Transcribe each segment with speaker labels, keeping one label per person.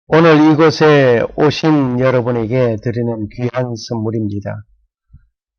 Speaker 1: 오늘 이곳에 오신 여러분에게 드리는 귀한 선물입니다.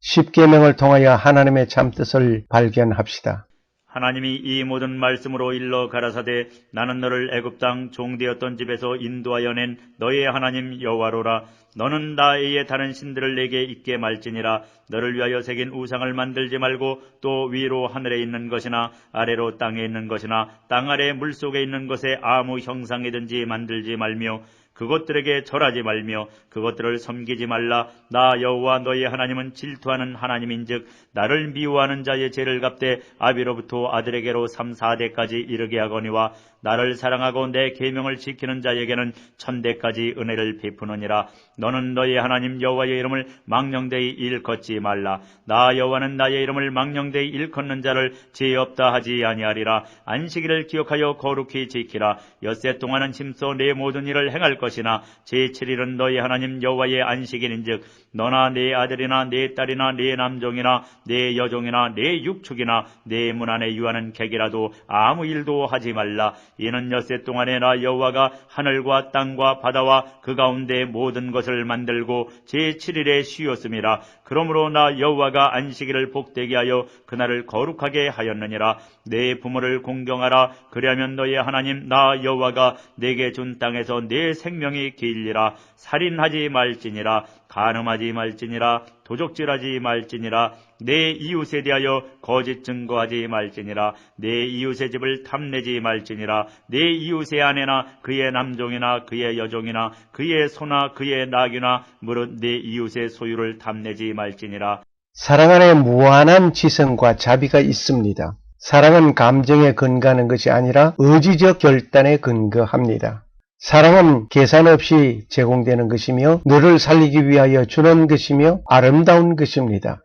Speaker 1: 십계명을 통하여 하나님의 참뜻을 발견합시다.
Speaker 2: 하나님이 이 모든 말씀으로 일러 가라사대 나는 너를 애굽 땅 종되었던 집에서 인도하여 낸 너의 하나님 여호와로라. 너는 나의 다른 신들을 내게 있게 말지니라. 너를 위하여 새긴 우상을 만들지 말고 또 위로 하늘에 있는 것이나 아래로 땅에 있는 것이나 땅 아래 물속에 있는 것에 아무 형상이든지 만들지 말며 그것들에게 절하지 말며 그것들을 섬기지 말라. 나 여호와 너의 하나님은 질투하는 하나님인즉 나를 미워하는 자의 죄를 갚되 아비로부터 아들에게로 3, 4대까지 이르게 하거니와 나를 사랑하고 내 계명을 지키는 자에게는 1000대까지 은혜를 베푸느니라. 너는 너의 하나님 여호와의 이름을 망령되이 일컫지 말라. 나 여호와는 나의 이름을 망령되이 일컫는 자를 죄 없다 하지 아니하리라. 안식일을 기억하여 거룩히 지키라. 엿새 동안은 힘써 내 모든 일을 행할 것이나 제7일은 너희 하나님 여호와의 안식일인즉 너나 네 아들이나 네 딸이나 네 남종이나 네 여종이나 네 육축이나 네 문 안에 유하는 객이라도 아무 일도 하지 말라. 이는 엿새 동안에 나 여호와가 하늘과 땅과 바다와 그 가운데 모든 것을 만들고 제7일에 쉬었음이라. 그러므로 나 여호와가 안식일을 복되게 하여 그날을 거룩하게 하였느니라. 내 부모를 공경하라. 그리하면 너의 하나님 나 여호와가 내게 준 땅에서 내 생명이 길리라. 살인하지 말지니라. 간음하지 말지니라. 도적질하지 말지니라. 내 이웃에 대하여 거짓 증거하지 말지니라. 내 이웃의 집을 탐내지 말지니라. 내 이웃의 아내나 그의 남종이나 그의 여종이나 그의 소나 그의 나귀나 무릇 내 이웃의 소유를 탐내지 말지니라.
Speaker 1: 사랑 안에 무한한 지성과 자비가 있습니다. 사랑은 감정에 근거하는 것이 아니라 의지적 결단에 근거합니다. 사랑은 계산 없이 제공되는 것이며 너를 살리기 위하여 주는 것이며 아름다운 것입니다.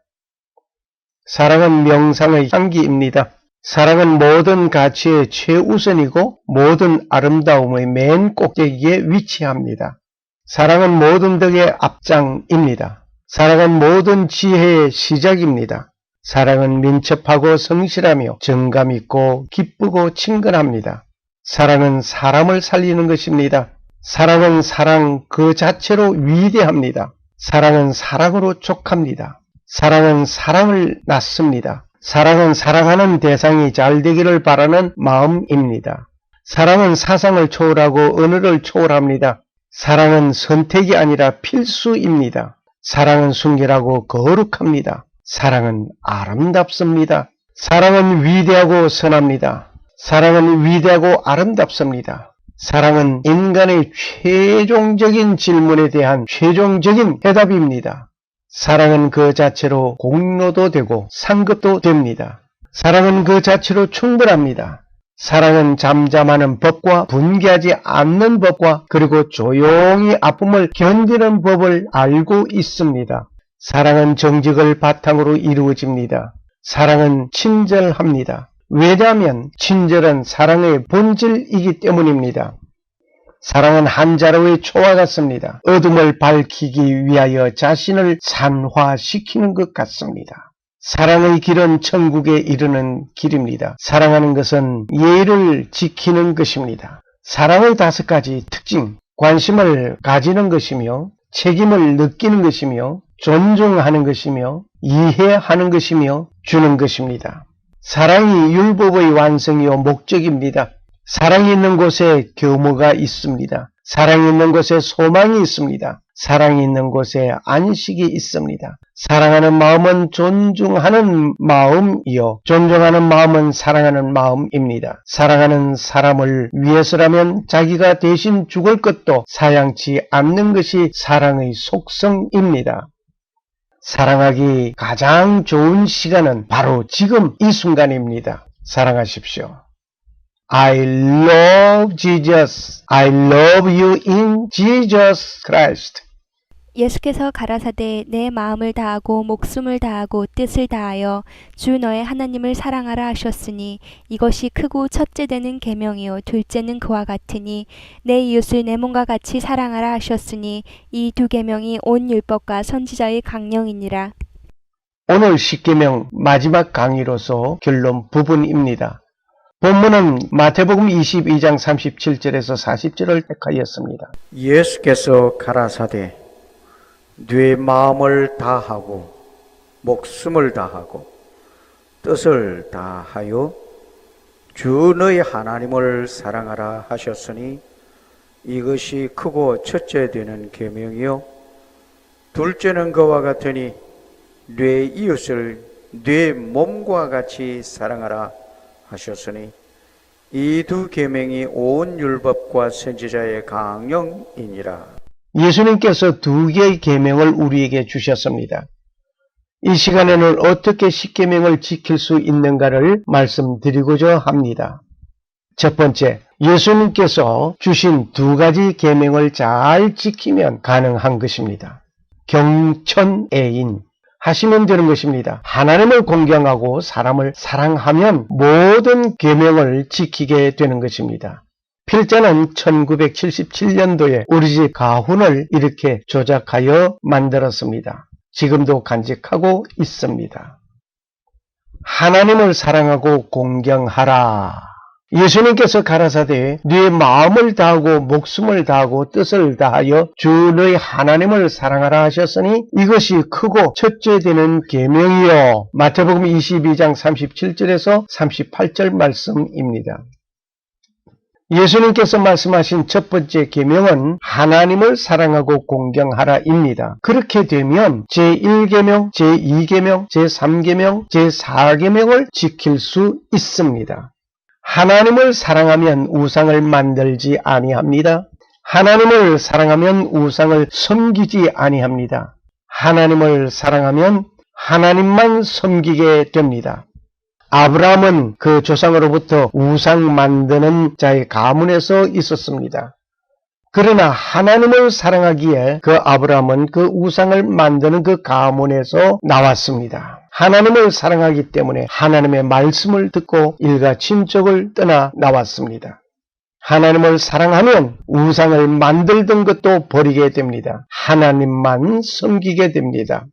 Speaker 1: 사랑은 명상의 향기입니다. 사랑은 모든 가치의 최우선이고 모든 아름다움의 맨 꼭대기에 위치합니다. 사랑은 모든 덕의 앞장입니다. 사랑은 모든 지혜의 시작입니다. 사랑은 민첩하고 성실하며 정감 있고 기쁘고 친근합니다. 사랑은 사람을 살리는 것입니다. 사랑은 사랑 그 자체로 위대합니다. 사랑은 사랑으로 족합니다. 사랑은 사랑을 낳습니다. 사랑은 사랑하는 대상이 잘 되기를 바라는 마음입니다. 사랑은 사상을 초월하고 언어를 초월합니다. 사랑은 선택이 아니라 필수입니다. 사랑은 순결하고 거룩합니다. 사랑은 아름답습니다. 사랑은 위대하고 선합니다. 사랑은 위대하고 아름답습니다. 사랑은 인간의 최종적인 질문에 대한 최종적인 해답입니다. 사랑은 그 자체로 공로도 되고 상급도 됩니다. 사랑은 그 자체로 충분합니다. 사랑은 잠잠하는 법과 분개하지 않는 법과 그리고 조용히 아픔을 견디는 법을 알고 있습니다. 사랑은 정직을 바탕으로 이루어집니다. 사랑은 친절합니다. 왜냐하면 친절은 사랑의 본질이기 때문입니다. 사랑은 한 자루의 초와 같습니다. 어둠을 밝히기 위하여 자신을 산화시키는 것 같습니다. 사랑의 길은 천국에 이르는 길입니다. 사랑하는 것은 예의를 지키는 것입니다. 사랑의 5가지 특징, 관심을 가지는 것이며 책임을 느끼는 것이며 존중하는 것이며 이해하는 것이며 주는 것입니다. 사랑이 율법의 완성이요 목적입니다. 사랑이 있는 곳에 교모가 있습니다. 사랑이 있는 곳에 소망이 있습니다. 사랑이 있는 곳에 안식이 있습니다. 사랑하는 마음은 존중하는 마음이요 존중하는 마음은 사랑하는 마음입니다. 사랑하는 사람을 위해서라면 자기가 대신 죽을 것도 사양치 않는 것이 사랑의 속성입니다. 사랑하기 가장 좋은 시간은 바로 지금 이 순간입니다. 사랑하십시오. I love Jesus. I love you in Jesus Christ.
Speaker 3: 예수께서 가라사대 내 마음을 다하고 목숨을 다하고 뜻을 다하여 주 너의 하나님을 사랑하라 하셨으니 이것이 크고 첫째 되는 계명이요 둘째는 그와 같으니 내 이웃을 내 몸과 같이 사랑하라 하셨으니 이 두 계명이 온 율법과 선지자의 강령이니라.
Speaker 1: 오늘 십계명 마지막 강의로서 결론 부분입니다. 본문은 마태복음 22장 37절에서 40절을 택하였습니다.
Speaker 4: 예수께서 가라사대 네 마음을 다하고 목숨을 다하고 뜻을 다하여 주 너희 하나님을 사랑하라 하셨으니 이것이 크고 첫째 되는 계명이요 둘째는 그와 같으니 네 이웃을 네 몸과 같이 사랑하라 하셨으니 이 두 계명이 온 율법과 선지자의 강령이니라.
Speaker 1: 예수님께서 두 개의 계명을 우리에게 주셨습니다. 이 시간에는 어떻게 십계명을 지킬 수 있는가를 말씀드리고자 합니다. 첫 번째, 예수님께서 주신 두 가지 계명을 잘 지키면 가능한 것입니다. 경천애인 하시면 되는 것입니다. 하나님을 공경하고 사람을 사랑하면 모든 계명을 지키게 되는 것입니다. 필자는 1977년도에 우리 집 가훈을 이렇게 조작하여 만들었습니다. 지금도 간직하고 있습니다. 하나님을 사랑하고 공경하라. 예수님께서 가라사대 네 마음을 다하고 목숨을 다하고 뜻을 다하여 주 너희 하나님을 사랑하라 하셨으니 이것이 크고 첫째 되는 계명이요. 마태복음 22장 37절에서 38절 말씀입니다. 예수님께서 말씀하신 첫 번째 계명은 하나님을 사랑하고 공경하라입니다. 그렇게 되면 제1계명, 제2계명, 제3계명, 제4계명을 지킬 수 있습니다. 하나님을 사랑하면 우상을 만들지 아니합니다. 하나님을 사랑하면 우상을 섬기지 아니합니다. 하나님을 사랑하면 하나님만 섬기게 됩니다. 아브라함은 그 조상으로부터 우상 만드는 자의 가문에서 있었습니다. 그러나 하나님을 사랑하기에 그 아브라함은 그 우상을 만드는 그 가문에서 나왔습니다. 하나님을 사랑하기 때문에 하나님의 말씀을 듣고 일가 친족을 떠나 나왔습니다. 하나님을 사랑하면 우상을 만들던 것도 버리게 됩니다. 하나님만 섬기게 됩니다.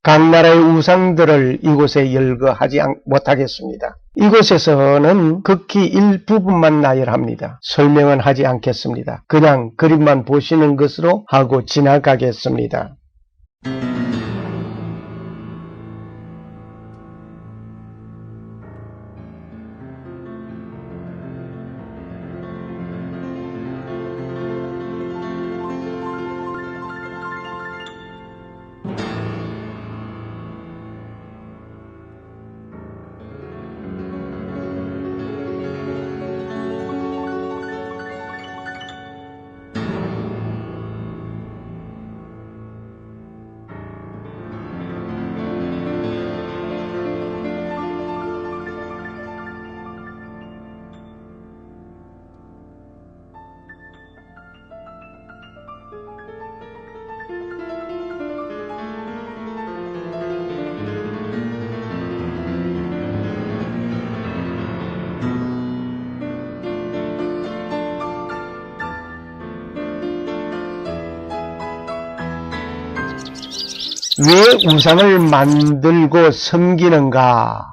Speaker 1: 각 나라의 우상들을 이곳에 열거하지 못하겠습니다. 이곳에서는 극히 일부분만 나열합니다. 설명은 하지 않겠습니다. 그냥 그림만 보시는 것으로 하고 지나가겠습니다. 왜 우상을 만들고 섬기는가?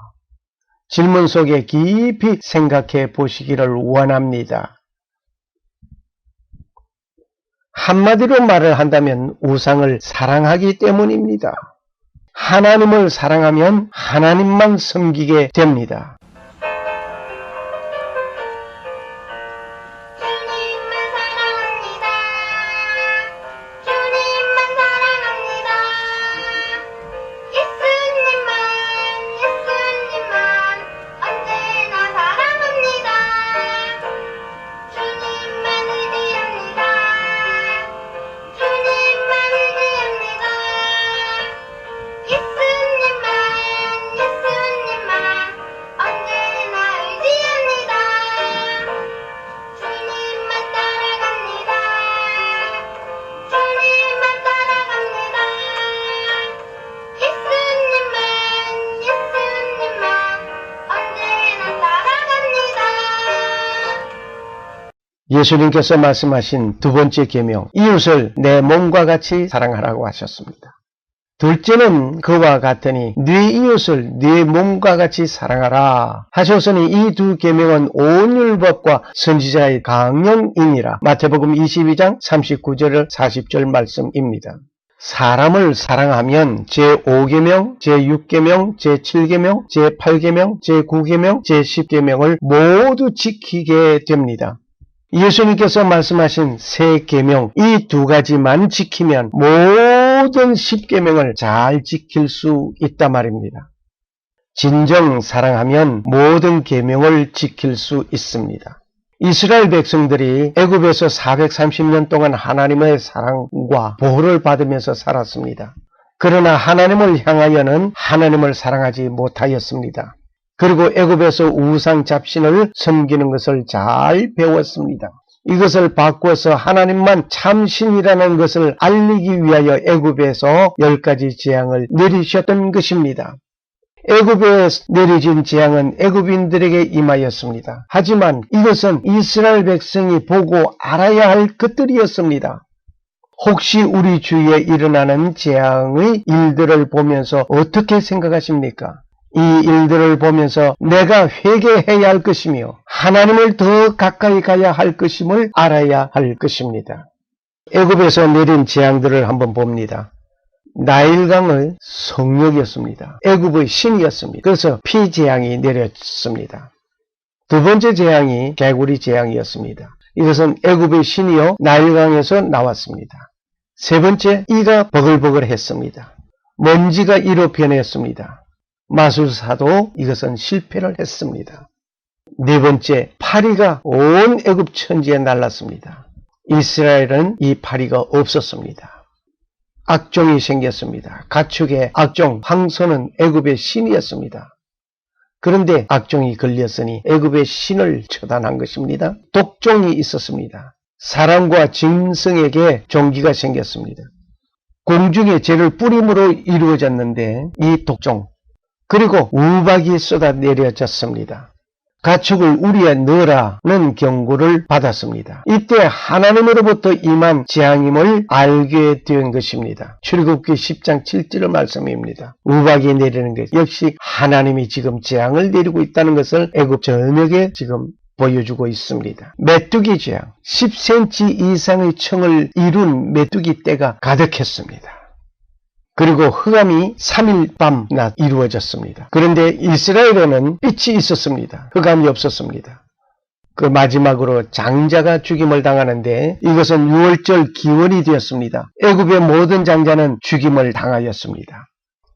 Speaker 1: 질문 속에 깊이 생각해 보시기를 원합니다. 한마디로 말을 한다면 우상을 사랑하기 때문입니다. 하나님을 사랑하면 하나님만 섬기게 됩니다. 예수님께서 말씀하신 두 번째 계명, 이웃을 내 몸과 같이 사랑하라고 하셨습니다. 둘째는 그와 같으니 네 이웃을 네 몸과 같이 사랑하라 하셨으니 이 두 계명은 온 율법과 선지자의 강령이니라. 마태복음 22장 39절 40절 말씀입니다. 사람을 사랑하면 제5계명, 제6계명, 제7계명, 제8계명, 제9계명, 제10계명을 모두 지키게 됩니다. 예수님께서 말씀하신 세 계명, 이 두 가지만 지키면 모든 10계명을 잘 지킬 수 있단 말입니다. 진정 사랑하면 모든 계명을 지킬 수 있습니다. 이스라엘 백성들이 애굽에서 430년 동안 하나님의 사랑과 보호를 받으면서 살았습니다. 그러나 하나님을 향하여는 하나님을 사랑하지 못하였습니다. 그리고 애굽에서 우상 잡신을 섬기는 것을 잘 배웠습니다. 이것을 바꾸어서 하나님만 참신이라는 것을 알리기 위하여 애굽에서 10가지 재앙을 내리셨던 것입니다. 애굽에 내려진 재앙은 애굽인들에게 임하였습니다. 하지만 이것은 이스라엘 백성이 보고 알아야 할 것들이었습니다. 혹시 우리 주위에 일어나는 재앙의 일들을 보면서 어떻게 생각하십니까? 이 일들을 보면서 내가 회개해야 할 것이며 하나님을 더 가까이 가야 할 것임을 알아야 할 것입니다. 애굽에서 내린 재앙들을 한번 봅니다. 나일강의 성령이었습니다. 애굽의 신이었습니다. 그래서 피재앙이 내렸습니다. 두 번째 재앙이 개구리 재앙이었습니다. 이것은 애굽의 신이요 나일강에서 나왔습니다. 세 번째, 이가 버글버글했습니다. 먼지가 이로 변했습니다. 마술사도 이것은 실패를 했습니다. 네 번째, 파리가 온 애굽 천지에 날랐습니다. 이스라엘은 이 파리가 없었습니다. 악종이 생겼습니다. 가축의 악종 황소는 애굽의 신이었습니다. 그런데 악종이 걸렸으니 애굽의 신을 처단한 것입니다. 독종이 있었습니다. 사람과 짐승에게 종기가 생겼습니다. 공중의 죄를 뿌림으로 이루어졌는데 이 독종 그리고 우박이 쏟아 내려졌습니다. 가축을 우리에 넣으라는 경고를 받았습니다. 이때 하나님으로부터 임한 재앙임을 알게 된 것입니다. 출애굽기 10장 7절 말씀입니다. 우박이 내리는 것 역시 하나님이 지금 재앙을 내리고 있다는 것을 애굽 전역에 지금 보여주고 있습니다. 메뚜기 재앙, 10cm 이상의 청을 이룬 메뚜기 떼가 가득했습니다. 그리고 흑암이 3일 밤낮 이루어졌습니다. 그런데 이스라엘에는 빛이 있었습니다. 흑암이 없었습니다. 그 마지막으로 장자가 죽임을 당하는데 이것은 6월절 기원이 되었습니다. 애굽의 모든 장자는 죽임을 당하였습니다.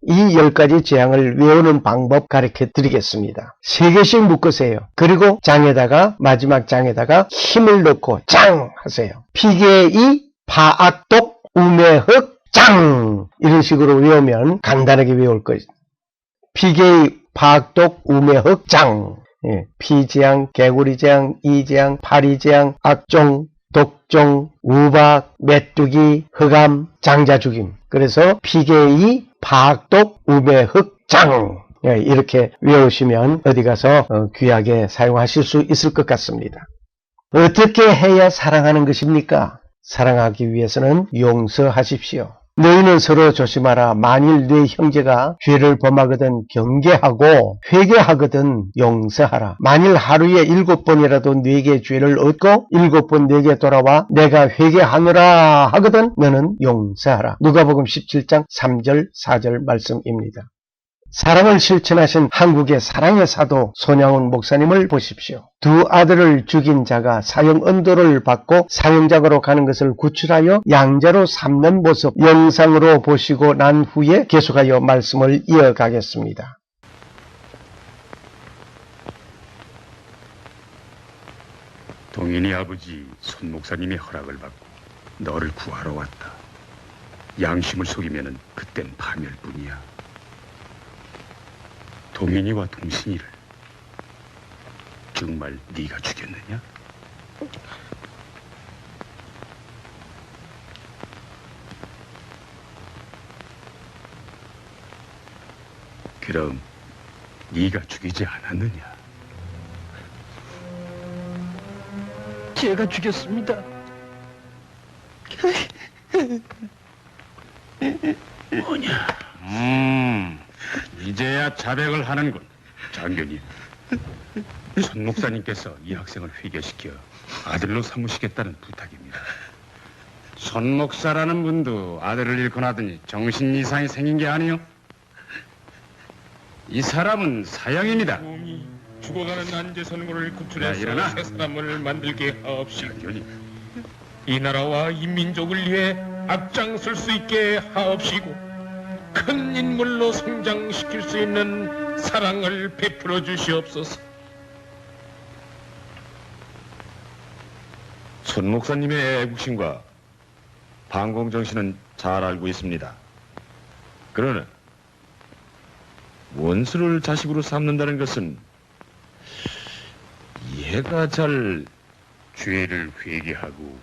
Speaker 1: 이 10가지 재앙을 외우는 방법 가르쳐 드리겠습니다. 3개씩 묶으세요. 그리고 장에다가 마지막 장에다가 힘을 넣고 장 하세요. 피개이 파악독 우매흑 짱! 이런 식으로 외우면 간단하게 외울 것이죠. 피개의 파악독 우매흑 짱! 예, 피재앙, 개구리재앙, 이재앙, 파리재앙, 악종, 독종, 우박, 메뚜기, 흑암, 장자 죽임. 그래서 피개의 파악독 우매흑 짱! 예, 이렇게 외우시면 어디 가서 귀하게 사용하실 수 있을 것 같습니다. 어떻게 해야 사랑하는 것입니까? 사랑하기 위해서는 용서하십시오. 너희는 서로 조심하라. 만일 네 형제가 죄를 범하거든 경계하고 회개하거든 용서하라. 만일 하루에 7번이라도 네게 죄를 얻고 7번 네게 돌아와 내가 회개하노라 하거든 너는 용서하라. 누가복음 17장 3절 4절 말씀입니다. 사랑을 실천하신 한국의 사랑의 사도 손양훈 목사님을 보십시오. 두 아들을 죽인 자가 사형 언도를 받고 사형장으로 가는 것을 구출하여 양자로 삼는 모습 영상으로 보시고 난 후에 계속하여 말씀을 이어가겠습니다.
Speaker 5: 동인이 아버지 손 목사님의 허락을 받고 너를 구하러 왔다. 양심을 속이면은 그땐 파멸뿐이야. 동인이와 동신이를 정말 네가 죽였느냐? 그럼 네가 죽이지 않았느냐?
Speaker 6: 제가 죽였습니다.
Speaker 5: 뭐냐? 이제야 자백을 하는군. 장교님, 손 목사님께서 이 학생을 회개시켜 아들로 삼으시겠다는 부탁입니다. 손 목사라는 분도 아들을 잃고 나더니 정신 이상이 생긴 게 아니요. 이 사람은 사형입니다.
Speaker 7: 몸이 죽어가는 안제선고를
Speaker 5: 야,
Speaker 7: 구출해서
Speaker 5: 일어나.
Speaker 7: 새 사람을 만들게 하옵시고
Speaker 5: 장교님,
Speaker 7: 이 나라와 이 민족을 위해 앞장설 수 있게 하옵시고 큰 인물로 성장시킬 수 있는 사랑을 베풀어 주시옵소서.
Speaker 5: 손 목사님의 애국심과 반공 정신은 잘 알고 있습니다. 그러나 원수를 자식으로 삼는다는 것은 이해가 잘. 죄를 회개하고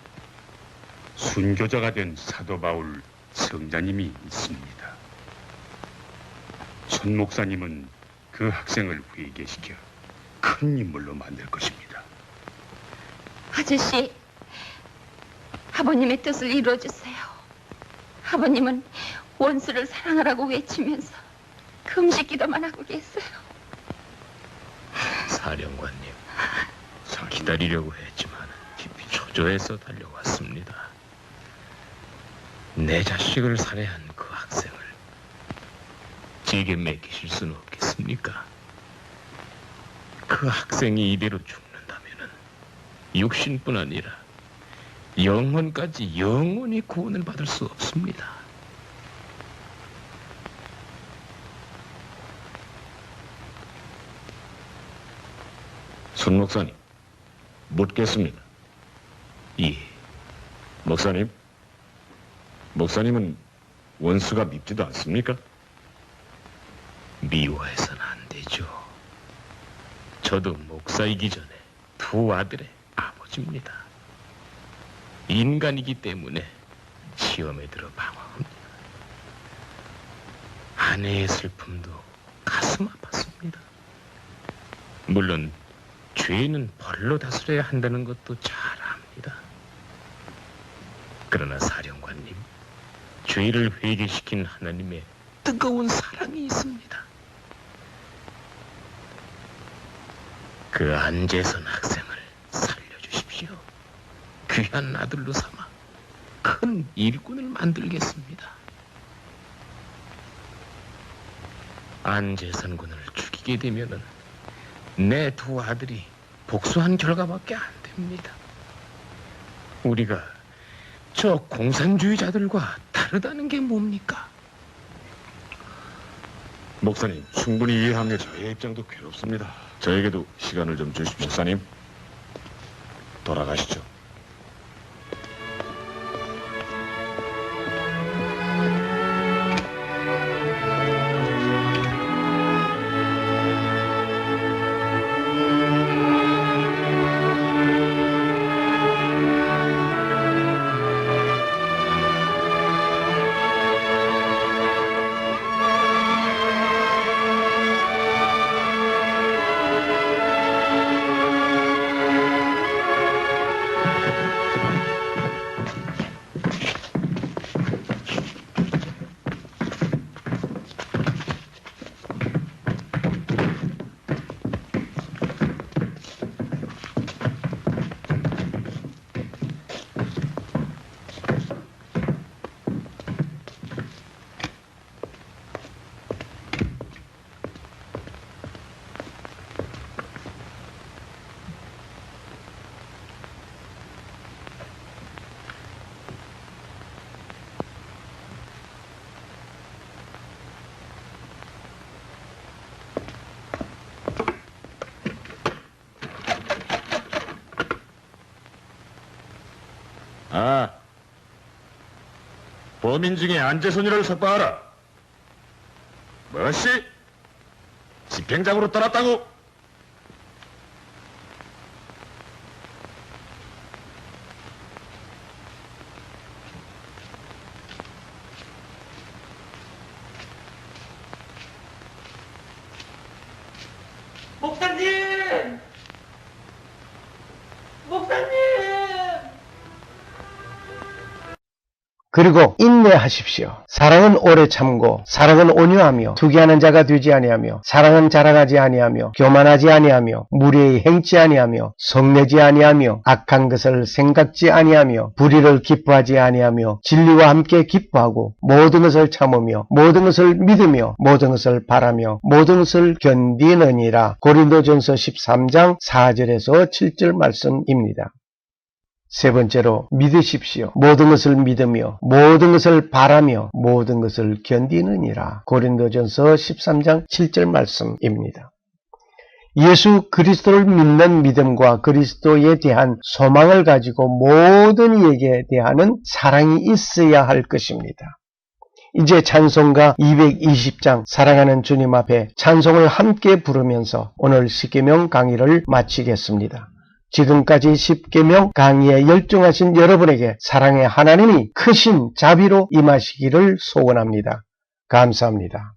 Speaker 5: 순교자가 된 사도 바울 성자님이 있습니다. 손 목사님은 그 학생을 회개시켜 큰 인물로 만들 것입니다.
Speaker 8: 아저씨, 아버님의 뜻을 이루어주세요. 아버님은 원수를 사랑하라고 외치면서 금식 기도만 하고 계세요.
Speaker 7: 사령관님, 기다리려고 했지만 깊이 초조해서 달려왔습니다. 내 자식을 살해한 그 학생을 제게 맡기실 수는 없겠습니까? 그 학생이 이대로 죽는다면은 육신뿐 아니라 영혼까지 영원히 구원을 받을 수 없습니다.
Speaker 5: 손 목사님, 묻겠습니다.
Speaker 7: 예,
Speaker 5: 목사님은 원수가 밉지도 않습니까?
Speaker 7: 미워해서는 안 되죠. 저도 목사이기 전에 두 아들의 아버지입니다. 인간이기 때문에 시험에 들어 방황합니다. 아내의 슬픔도 가슴 아팠습니다. 물론 죄는 벌로 다스려야 한다는 것도 잘 압니다. 그러나 사령관님, 죄를 회개시킨 하나님의 뜨거운 사랑이 있습니다. 그 안재선 학생을 살려주십시오. 귀한 아들로 삼아 큰 일꾼을 만들겠습니다. 안재선 군을 죽이게 되면은 내 두 아들이 복수한 결과밖에 안 됩니다. 우리가 저 공산주의자들과 다르다는 게 뭡니까?
Speaker 5: 목사님, 충분히 이해하며 저의 입장도 괴롭습니다. 저에게도 시간을 좀 주십시오. 목사님, 돌아가시죠. 범인 중에 안재선이를 석방하라. 뭐시? 집행장으로 떠났다고?
Speaker 6: 목사님! 목사님!
Speaker 1: 그리고 인내하십시오. 사랑은 오래 참고 사랑은 온유하며 투기하는 자가 되지 아니하며 사랑은 자랑하지 아니하며 교만하지 아니하며 무례히 행치 아니하며 성내지 아니하며 악한 것을 생각지 아니하며 불의를 기뻐하지 아니하며 진리와 함께 기뻐하고 모든 것을 참으며 모든 것을 믿으며 모든 것을 바라며 모든 것을 견디느니라. 고린도전서 13장 4절에서 7절 말씀입니다. 세 번째로 믿으십시오. 모든 것을 믿으며 모든 것을 바라며 모든 것을 견디느니라. 고린도전서 13장 7절 말씀입니다. 예수 그리스도를 믿는 믿음과 그리스도에 대한 소망을 가지고 모든 이에게 대하는 사랑이 있어야 할 것입니다. 이제 찬송가 220장 사랑하는 주님 앞에 찬송을 함께 부르면서 오늘 십계명 강의를 마치겠습니다. 지금까지 십계명 강의에 열중하신 여러분에게 사랑의 하나님이 크신 자비로 임하시기를 소원합니다. 감사합니다.